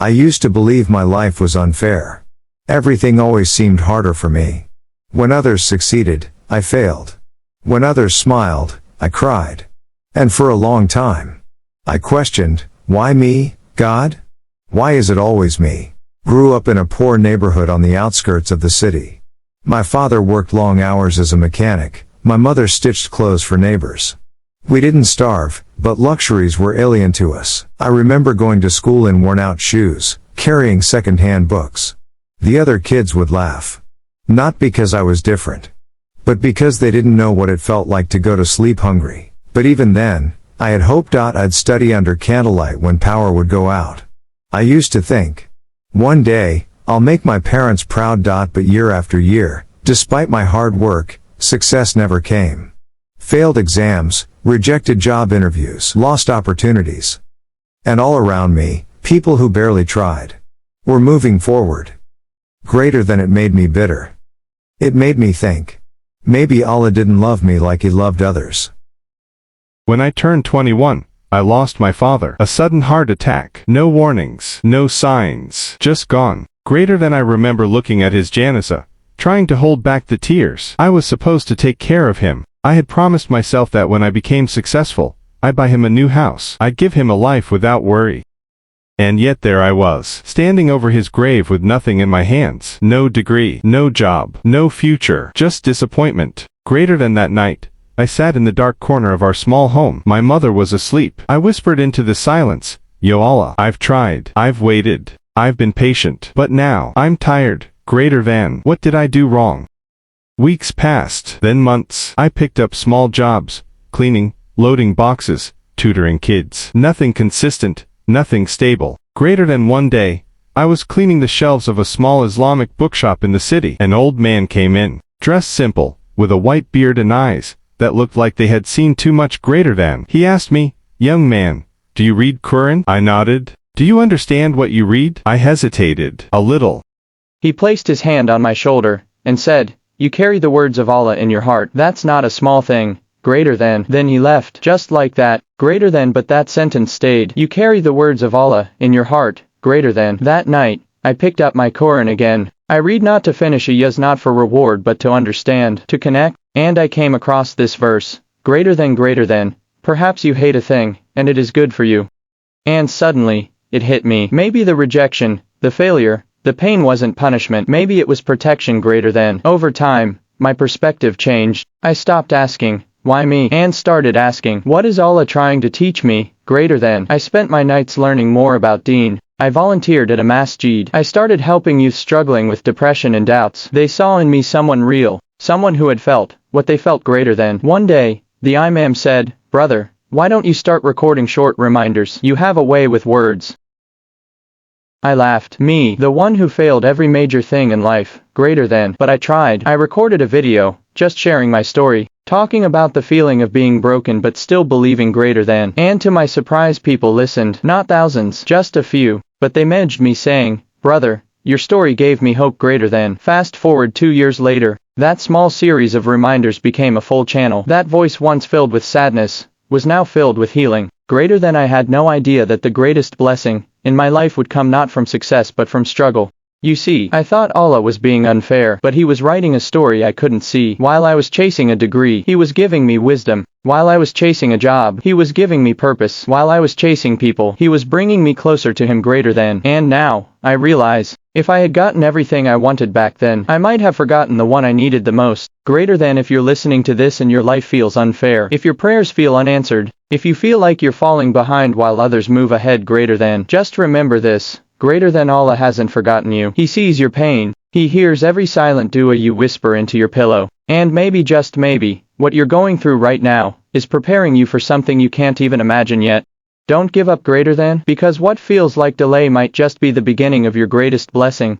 I used to believe my life was unfair. Everything always seemed harder for me. When others succeeded, I failed. When others smiled, I cried. And for a long time, I questioned, why me, God? Why is it always me? Grew up in a poor neighborhood on the outskirts of the city. My father worked long hours as a mechanic, my mother stitched clothes for neighbors. We didn't starve, but luxuries were alien to us. I remember going to school in worn-out shoes, carrying second-hand books. The other kids would laugh. Not because I was different, but because they didn't know what it felt like to go to sleep hungry. But even then, I had hoped I'd study under candlelight when power would go out. I used to think, one day, I'll make my parents proud. But year after year, despite my hard work, success never came. Failed exams, rejected job interviews, lost opportunities. And all around me, people who barely tried were moving forward. Greater than it made me bitter. It made me think, maybe Allah didn't love me like He loved others. When I turned 21, I lost my father. A sudden heart attack. No warnings, no signs, just gone. Greater than I remember looking at his janazah, trying to hold back the tears. I was supposed to take care of him. I had promised myself that when I became successful, I'd buy him a new house. I'd give him a life without worry. And yet there I was, standing over his grave with nothing in my hands. No degree, no job, no future, just disappointment. Greater than that night, I sat in the dark corner of our small home. My mother was asleep. I whispered into the silence, "Yo Allah, I've tried, I've waited, I've been patient, but now, I'm tired." Greater than, what did I do wrong? Weeks passed, then months. I picked up small jobs, cleaning, loading boxes, tutoring kids. Nothing consistent, nothing stable. Greater than one day, I was cleaning the shelves of a small Islamic bookshop in the city. An old man came in, dressed simple, with a white beard and eyes that looked like they had seen too much. Greater than. He asked me, "Young man, do you read Quran?" I nodded. "Do you understand what you read?" I hesitated a little. He placed his hand on my shoulder and said, "You carry the words of Allah in your heart. That's not a small thing." Greater than. Then he left, just like that. Greater than. But that sentence stayed. You carry the words of Allah in your heart. Greater than. That night, I picked up my Quran again. I read not to finish a yas, not for reward but to understand, to connect, and I came across this verse. Greater than. Greater than. Perhaps you hate a thing, and it is good for you. And suddenly, it hit me. Maybe the rejection, the failure, the pain wasn't punishment. Maybe it was protection. Greater than. Over time, my perspective changed. I stopped asking, why me? And started asking, what is Allah trying to teach me? Greater than. I spent my nights learning more about Deen. I volunteered at a masjid. I started helping youth struggling with depression and doubts. They saw in me someone real, someone who had felt what they felt. Greater than. One day, the imam said, "Brother, why don't you start recording short reminders? You have a way with words." I laughed. Me, the one who failed every major thing in life. Greater than. But I tried. I recorded a video, just sharing my story, talking about the feeling of being broken but still believing. Greater than. And to my surprise, people listened. Not thousands, just a few, but they messaged me saying, "Brother, your story gave me hope." Greater than. Fast forward 2 years later, that small series of reminders became a full channel. That voice once filled with sadness was now filled with healing. Greater than. I had no idea that the greatest blessing in my life would come not from success but from struggle. You see, I thought Allah was being unfair, but He was writing a story I couldn't see. While I was chasing a degree, He was giving me wisdom. While I was chasing a job, He was giving me purpose. While I was chasing people, He was bringing me closer to Him. Greater than. And now, I realize, if I had gotten everything I wanted back then, I might have forgotten the one I needed the most. Greater than. If you're listening to this and your life feels unfair, if your prayers feel unanswered, if you feel like you're falling behind while others move ahead. Greater than. Just remember this. Greater than. Allah hasn't forgotten you. He sees your pain. He hears every silent dua you whisper into your pillow. And maybe, just maybe, what you're going through right now is preparing you for something you can't even imagine yet. Don't give up. Greater than. Because what feels like delay might just be the beginning of your greatest blessing.